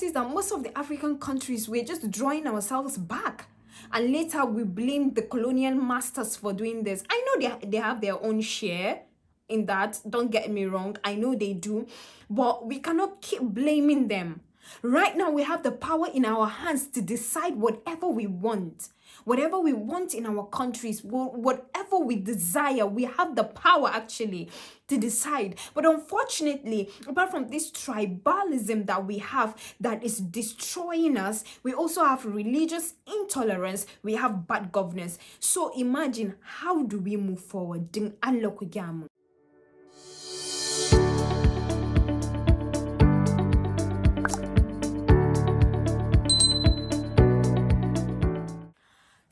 is that most of the African countries, we're just drawing ourselves back. And later we blame the colonial masters for doing this. I know they have their own share in that. Don't get me wrong. I know they do. But we cannot keep blaming them. Right now, we have the power in our hands to decide whatever we want. Whatever we want in our countries, whatever we desire, we have the power actually to decide. But unfortunately, apart from this tribalism that we have that is destroying us, we also have religious intolerance, we have bad governance. So imagine, how do we move forward?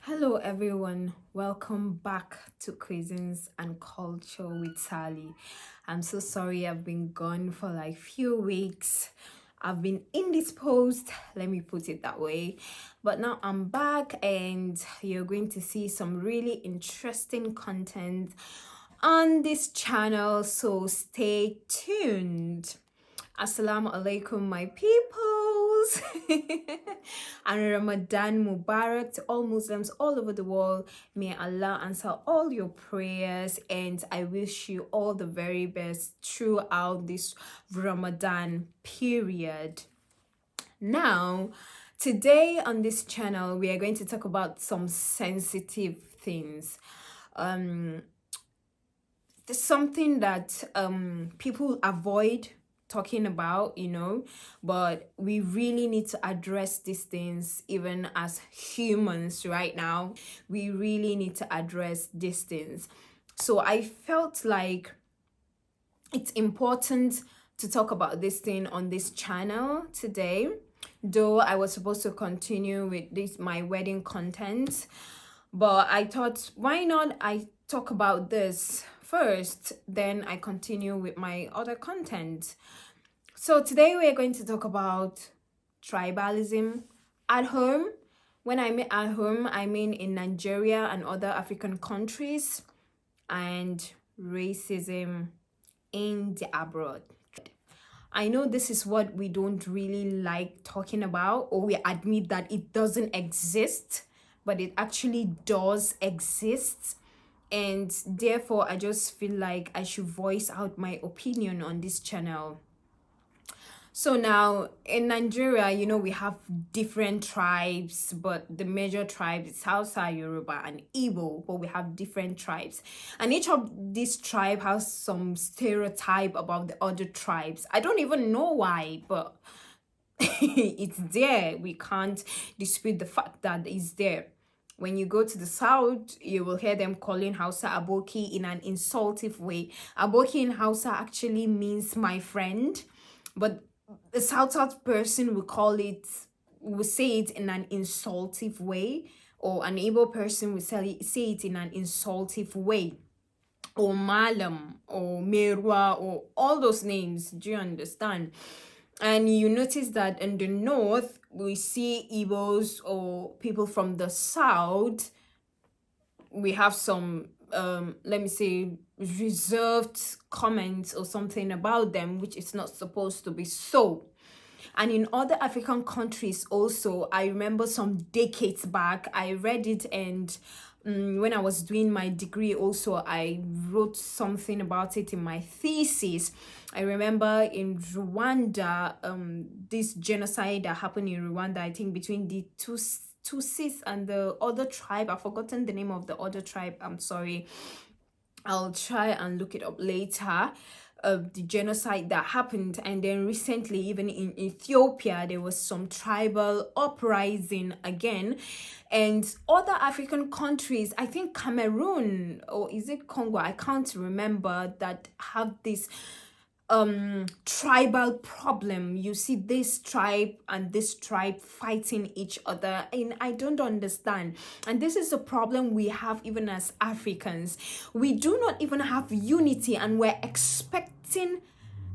Hello everyone, welcome back to Cuisines and Culture with Sally. I'm so sorry I've been gone for like few weeks. I've been indisposed, let me put it that way. But now I'm back and you're going to see some really interesting content on this channel, so stay tuned. Assalamu alaikum, my peoples. And Ramadan Mubarak to all Muslims all over the world. May Allah answer all your prayers, and I wish you all the very best throughout this Ramadan period. Now, today on this channel, we are going to talk about some sensitive things. There's something that people avoid talking about, but we really need to address these things. Even as humans right now, we really need to address these things. So I felt like it's important to talk about this thing on this channel today, though I was supposed to continue with my wedding content, but I thought, why not I talk about this first, then I continue with my other content. So today we're going to talk about tribalism at home. When I mean at home, I mean in Nigeria and other African countries, and racism in the abroad. I know this is what we don't really like talking about, or we admit that it doesn't exist, but it actually does exist. And therefore, I just feel like I should voice out my opinion on this channel. So now in Nigeria, we have different tribes, but the major tribes is Hausa, Yoruba, and Igbo, but we have different tribes. And each of these tribes has some stereotype about the other tribes. I don't even know why, but it's there. We can't dispute the fact that it's there. When you go to the south, you will hear them calling Hausa Aboki in an insultive way. Aboki in Hausa actually means my friend, but the south person will say it in an insultive way, or an Igbo person will say it in an insultive way, or Malam, or Merwa, or all those names. Do you understand? And you notice that in the north, we see Igbos or people from the south, we have some, let me say, reserved comments or something about them, which is not supposed to be so. And in other African countries also, I remember some decades back, I read it, and when I was doing my degree also, I wrote something about it in my thesis. I remember in Rwanda, this genocide that happened in Rwanda, I think between the Tutsis and the other tribe. I've forgotten the name of the other tribe. I'm sorry. I'll try and look it up later. The genocide that happened, and then recently even in Ethiopia there was some tribal uprising again, and other African countries, I think Cameroon, or is it Congo, I can't remember, that have this tribal problem. You see this tribe and this tribe fighting each other, and I don't understand. And this is the problem we have even as Africans. We do not even have unity, and we're expecting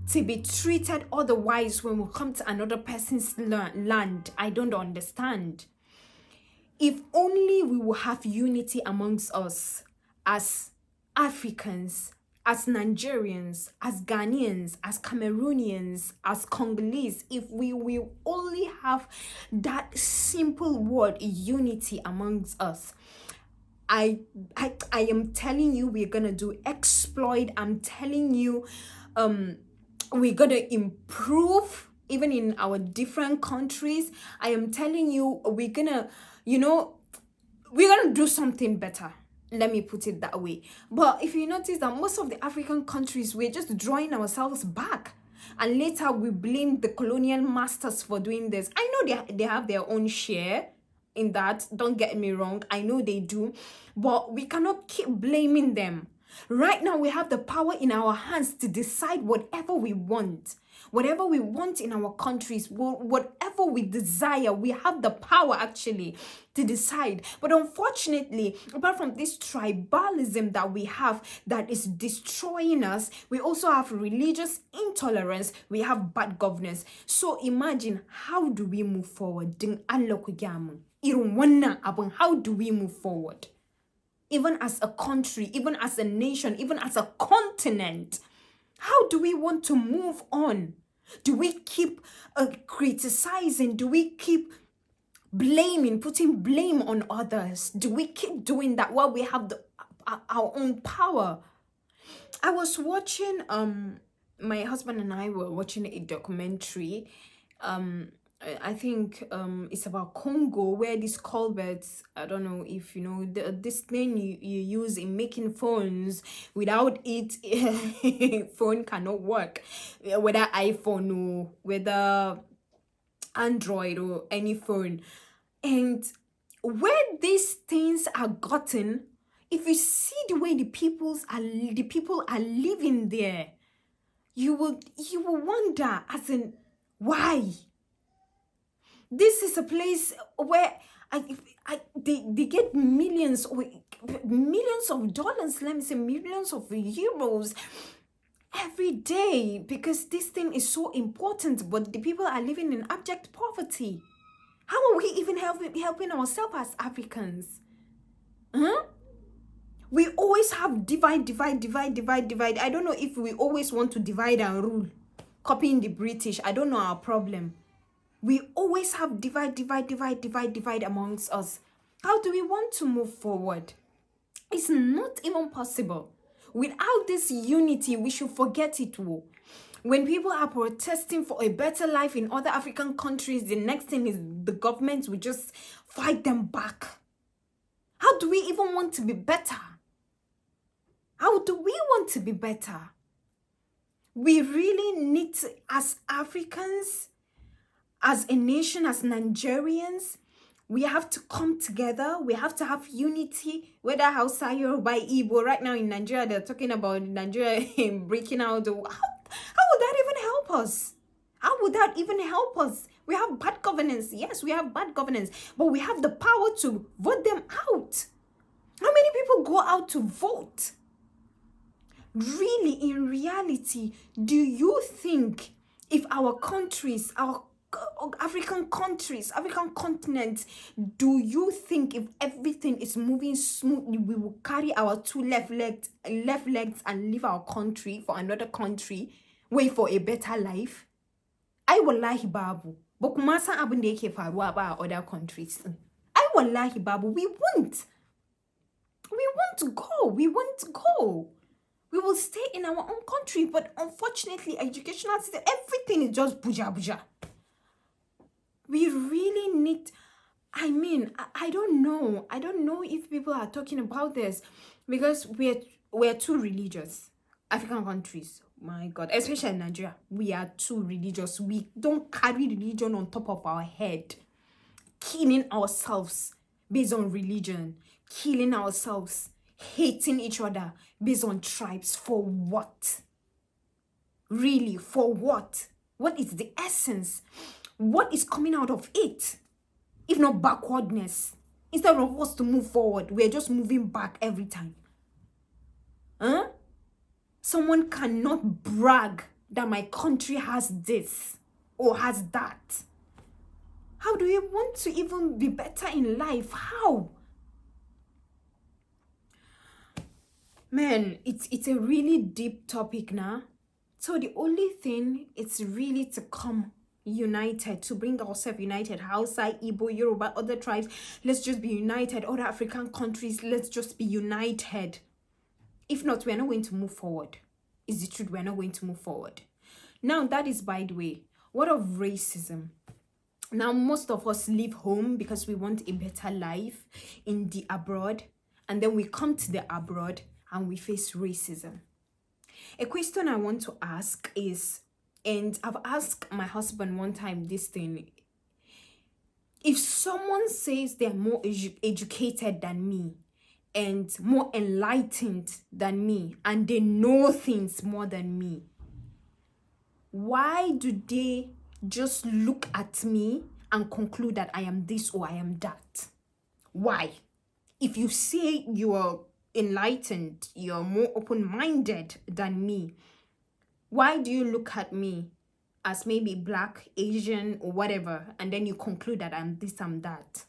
to be treated otherwise when we come to another person's land. I don't understand. If only we will have unity amongst us as Africans, as Nigerians, as Ghanaians, as Cameroonians, as Congolese, if we will only have that simple word unity amongst us, I am telling you, we're gonna do exploit. I'm telling you, we're gonna improve even in our different countries. I am telling you, we're gonna, we're gonna do something better. Let me put it that way. But if you notice that most of the African countries, we're just drawing ourselves back. And later we blame the colonial masters for doing this. I know they have their own share in that. Don't get me wrong. I know they do. But we cannot keep blaming them. Right now, we have the power in our hands to decide whatever we want. Whatever we want in our countries, whatever we desire, we have the power actually to decide. But unfortunately, apart from this tribalism that we have that is destroying us, we also have religious intolerance, we have bad governance. So imagine, how do we move forward? How do we move forward? Even as a country, even as a nation, even as a continent, how do we want to move on? Do we keep criticizing? Do we keep blaming, putting blame on others? Do we keep doing that while we have our own power? I was watching, my husband and I were watching a documentary. I think it's about Congo, where these culverts, I don't know if you know, this thing you use in making phones. Without it, phone cannot work. Whether iPhone or whether Android or any phone. And where these things are gotten, if you see the way the people are living there, you will wonder, as in, why? This is a place where they get millions of dollars, let me say millions of euros every day, because this thing is so important, but the people are living in abject poverty. How are we even helping ourselves as Africans? We always have divide. I don't know if we always want to divide and rule, copying the British. I don't know our problem. We always have divide amongst us. How do we want to move forward? It's not even possible. Without this unity, we should forget it all. When people are protesting for a better life in other African countries, the next thing is the government will just fight them back. How do we even want to be better? How do we want to be better? We really need to, as Africans, as a nation, as Nigerians, we have to come together. We have to have unity, whether Hausa, Yoruba, Igbo. Right now in Nigeria, they're talking about Nigeria breaking out. How would that even help us? How would that even help us? We have bad governance. Yes, we have bad governance, but we have the power to vote them out. How many people go out to vote? Really, in reality, do you think if our countries, our African countries, African continent, do you think if everything is moving smoothly, we will carry our two left legs and leave our country for another country, wait for a better life? I wallahi babu. But kuma san abin da yake faruwa ba other countries. I wallahi babu, we won't go. We will stay in our own country, but unfortunately, educational system, everything is just buja. We really need, I don't know if people are talking about this, because we're too religious. African countries, my God, especially in Nigeria, we are too religious. We don't carry religion on top of our head, killing ourselves based on religion, killing ourselves, hating each other based on tribes. For what? Really, for what? What is the essence? What is coming out of it? If not backwardness. Instead of us to move forward, we're just moving back every time. Someone cannot brag that my country has this or has that. How do we want to even be better in life? How? Man, it's a really deep topic now. So the only thing is really to come united, to bring ourselves united. Hausa, Igbo, Yoruba, other tribes, let's just be united. Other African countries, let's just be united. If not, we're not going to move forward. Is the truth, we're not going to move forward. Now, that is by the way. What of racism? Now, most of us leave home because we want a better life in the abroad. And then we come to the abroad and we face racism. A question I want to ask is, and I've asked my husband one time this thing, if someone says they're more educated than me and more enlightened than me and they know things more than me, why do they just look at me and conclude that I am this or I am that? Why? If you say you are enlightened, you're more open-minded than me, why do you look at me as maybe black, Asian, or whatever, and then you conclude that I'm this, I'm that?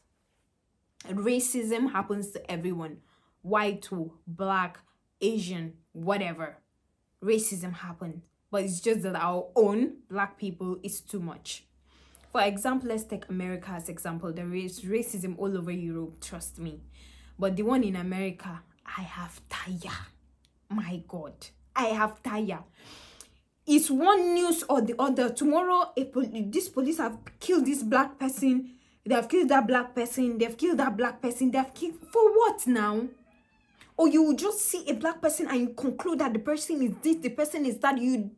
Racism happens to everyone. White, black, Asian, whatever. Racism happens. But it's just that our own black people is too much. For example, let's take America as example. There is racism all over Europe, trust me. But the one in America, I have tire. My God, I have tire. It's one news or the other. Tomorrow, this police have killed this black person. They have killed that black person. They've killed that black person. They've killed... For what now? Or you will just see a black person and you conclude that the person is this, the person is that. You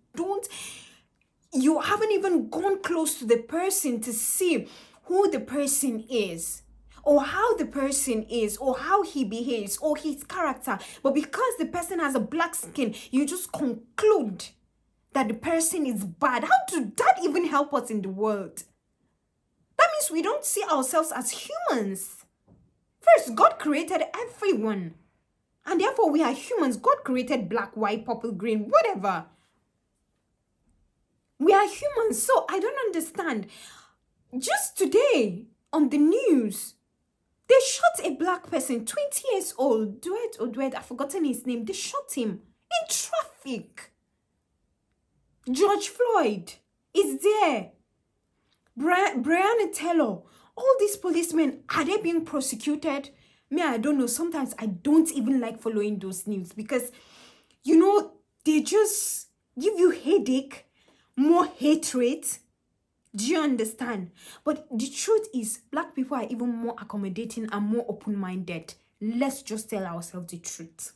haven't even gone close to the person to see who the person is, or how the person is, or how he behaves, or his character. But because the person has a black skin, you just conclude that the person is bad. How did that even help us in the world? That means we don't see ourselves as humans. First, God created everyone. And therefore, we are humans. God created black, white, purple, green, whatever. We are humans. So I don't understand. Just today, on the news, they shot a black person, 20 years old, Duet, I've forgotten his name. They shot him in traffic. George Floyd is there. Breonna Taylor. All these policemen, are they being prosecuted? Me, I don't know. Sometimes I don't even like following those news because, they just give you headache, more hatred. Do you understand? But the truth is, black people are even more accommodating and more open-minded. Let's just tell ourselves the truth.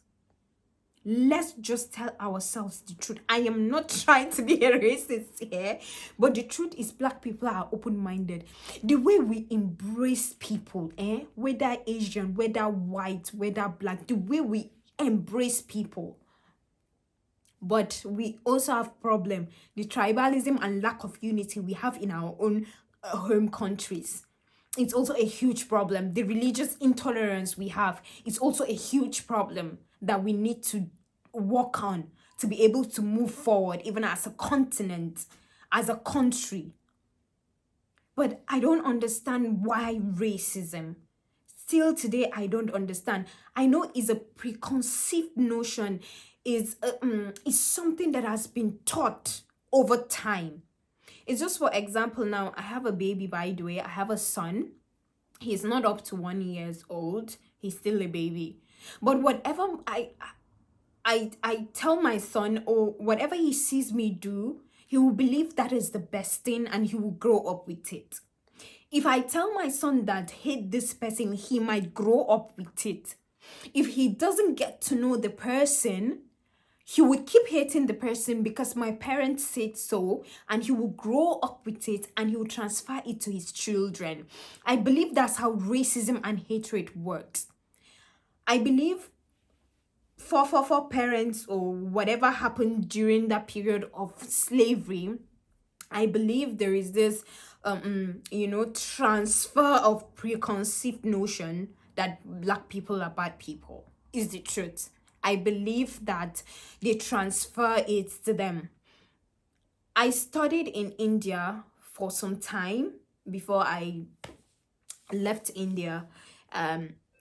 Let's just tell ourselves the truth. I am not trying to be a racist here, but the truth is black people are open-minded. The way we embrace people, whether Asian, whether white, whether black, the way we embrace people. But we also have problem, the tribalism and lack of unity we have in our own home countries. It's also a huge problem. The religious intolerance we have is also a huge problem that we need to work on to be able to move forward, even as a continent, as a country. But I don't understand why racism. Still today, I don't understand. I know it's a preconceived notion, is something that has been taught over time. It's just, for example, now I have a baby, by the way. I have a son. He's not up to 1 year old. He's still a baby. But whatever I tell my son, or whatever he sees me do, he will believe that is the best thing and he will grow up with it. If I tell my son that hate this person, he might grow up with it. If he doesn't get to know the person, he would keep hating the person because my parents said so, and he will grow up with it and he will transfer it to his children. I believe that's how racism and hatred works. I believe for parents or whatever happened during that period of slavery, I believe there is this transfer of preconceived notion that black people are bad people. Is the truth. I believe that they transfer it to them. I studied in India for some time before I left India.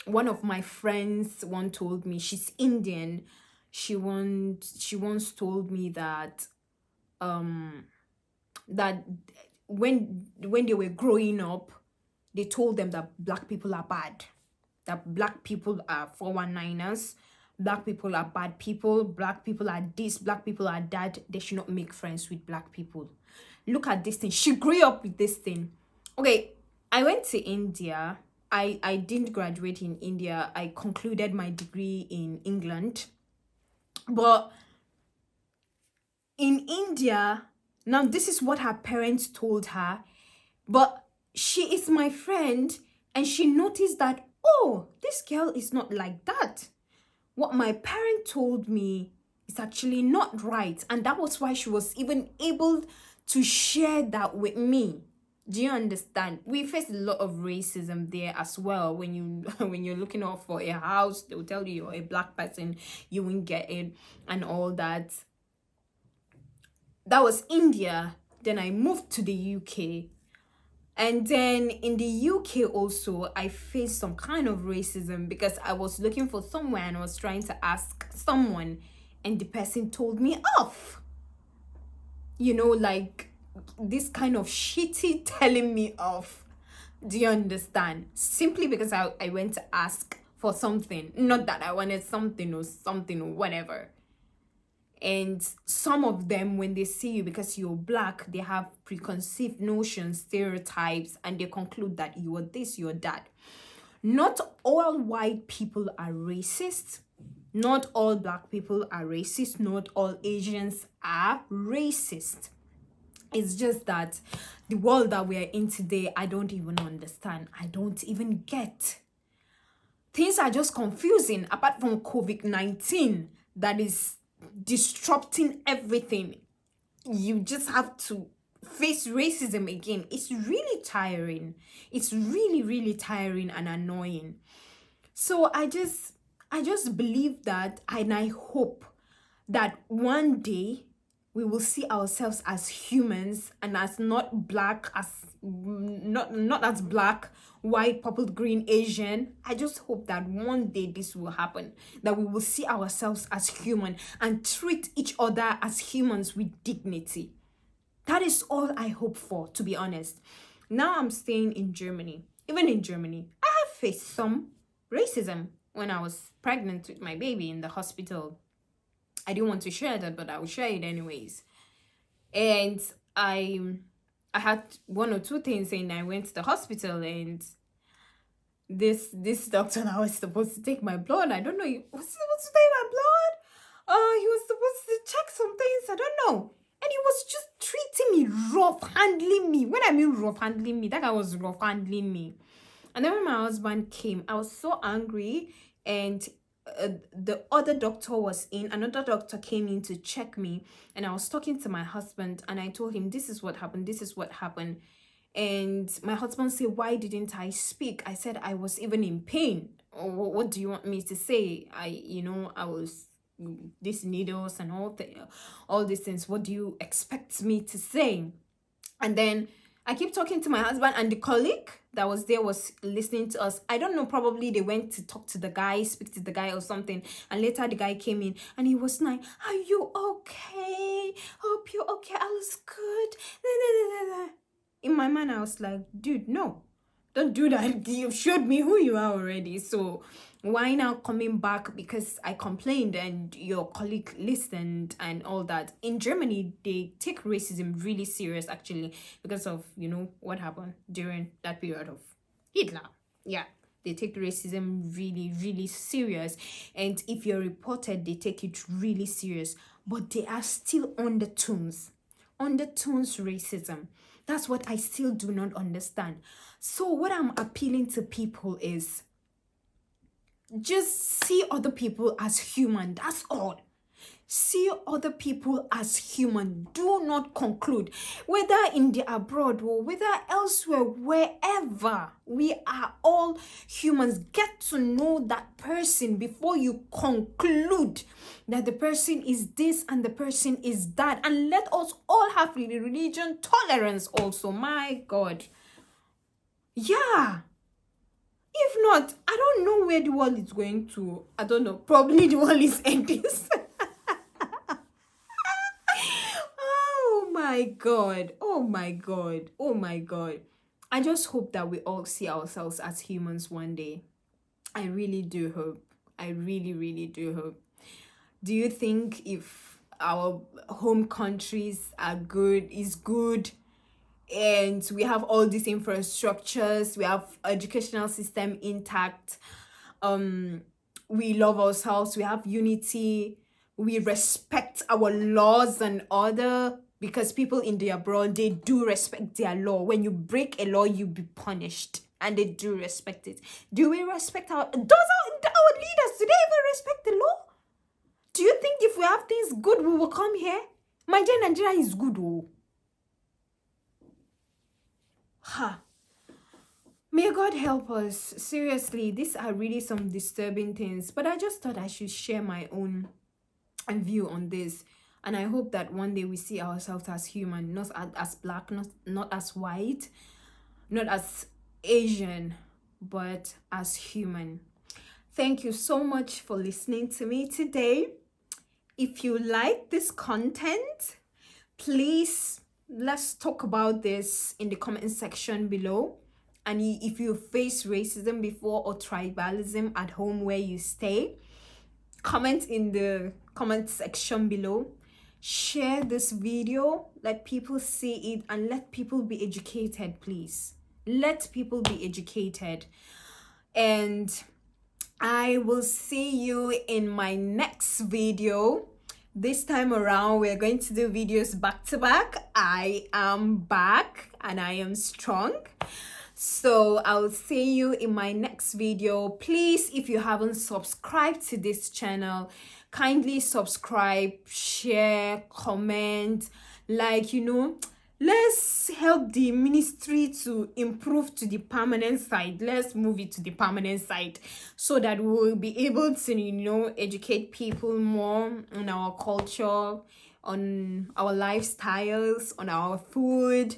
One of my friends told me, she's Indian. she once told me that that when they were growing up, they told them that black people are bad, that black people are 419ers, black people are bad people, black people are this, black people are that, they should not make friends with black people. Look at this thing. She grew up with this thing. Okay, I went to India. I didn't graduate in India. I concluded my degree in England. But in India, now this is what her parents told her. But she is my friend, and she noticed that, oh, this girl is not like that. What my parent told me is actually not right. And that was why she was even able to share that with me. Do you understand? We face a lot of racism there as well. When you're looking out for a house, they'll tell you you're a black person, you won't get it, and all that. That was India. Then I moved to the UK. And then in the UK also, I faced some kind of racism because I was looking for somewhere and I was trying to ask someone, and the person told me off. You know, like this kind of shitty telling me off. Do you understand? Simply because I went to ask for something. Not that I wanted something or whatever. And some of them, when they see you because you're black, they have preconceived notions, stereotypes, and they conclude that you are this, you're that. Not all white people are racist. Not all black people are racist. Not all Asians are racist. It's just that the world that we are in today, I don't even understand. I don't even get. Things are just confusing, apart from COVID-19 that is disrupting everything. You just have to face racism again. It's really tiring. It's really, really tiring and annoying. So I just believe that, and I hope that one day we will see ourselves as humans and as not as black, white, purple, green, Asian. I just hope that one day this will happen, that we will see ourselves as human and treat each other as humans with dignity. That is all I hope for, to be honest. Now I'm staying in Germany. Even in Germany, I have faced some racism when I was pregnant with my baby in the hospital. I didn't want to share that, but I will share it anyways. And I had one or two things saying I went to the hospital, and this doctor that was supposed to take my blood, I don't know, he was supposed to take my blood. He was supposed to check some things, I don't know. And he was just treating me, rough handling me. When I mean rough handling me, that guy was rough handling me. And then when my husband came, I was so angry, and the other doctor was in. Another doctor came in to check me, and I was talking to my husband, and I told him, this is what happened. And my husband said, why didn't I speak? I said I was even in pain. What do you want me to say? I was these needles and all these things. What do you expect me to say? And then I keep talking to my husband, and the colleague that was there was listening to us. I don't know, probably they went to talk to the guy, speak to the guy or something. And later the guy came in and he was like, are you okay? Hope you're okay. I was good. In my mind, I was like, dude, no, don't do that. You've showed me who you are already. So why now coming back because I complained and your colleague listened and all that? In Germany, they take racism really serious, actually, because of, what happened during that period of Hitler. Yeah, they take racism really, really serious. And if you're reported, they take it really serious. But they are still undertones racism. That's what I still do not understand. So what I'm appealing to people is, just see other people as human. That's all. See other people as human. Do not conclude, whether in the abroad or whether elsewhere, wherever, we are all humans. Get to know that person before you conclude that the person is this and the person is that. And let us all have religion tolerance also. My God. Yeah. If not, I don't know where the world is going to. I don't know. Probably the world is ending. my God. Oh my God. Oh my God. I just hope that we all see ourselves as humans one day. I really do hope. I really, really do hope. Do you think if our home countries are good, is good, and we have all these infrastructures, we have educational system intact, we love ourselves, we have unity, we respect our laws and order, because people in the abroad, they do respect their law. When you break a law, you be punished, and they do respect it. Do we respect our leaders? Do they even respect the law? Do you think if we have things good, we will come here? My dear, Nigeria is good. Oh. Ha. May God help us. Seriously, these are really some disturbing things. But I just thought I should share my own view on this. And I hope that one day we see ourselves as human, not as black, not as white, not as Asian, but as human. Thank you so much for listening to me today. If you like this content, please let's talk about this in the comment section below. And if you face racism before or tribalism at home where you stay, comment in the comment section below. Share this video, let people see it, and let people be educated, please. Let people be educated. And I will see you in my next video. This time around, we're going to do videos back to back. I am back and I am strong. So I'll see you in my next video. Please, if you haven't subscribed to this channel, kindly subscribe, share, comment, like, let's help the ministry to improve to the permanent side. Let's move it to the permanent side so that we'll be able to, educate people more on our culture, on our lifestyles, on our food.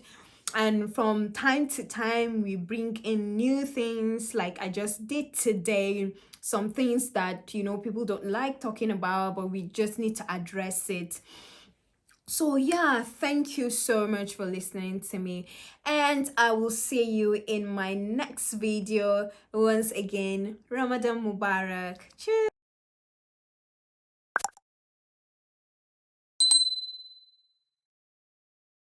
And from time to time, we bring in new things like I just did today. Some things that, people don't like talking about, but we just need to address it. So yeah, thank you so much for listening to me, and I will see you in my next video. Once again, Ramadan Mubarak. Cheers.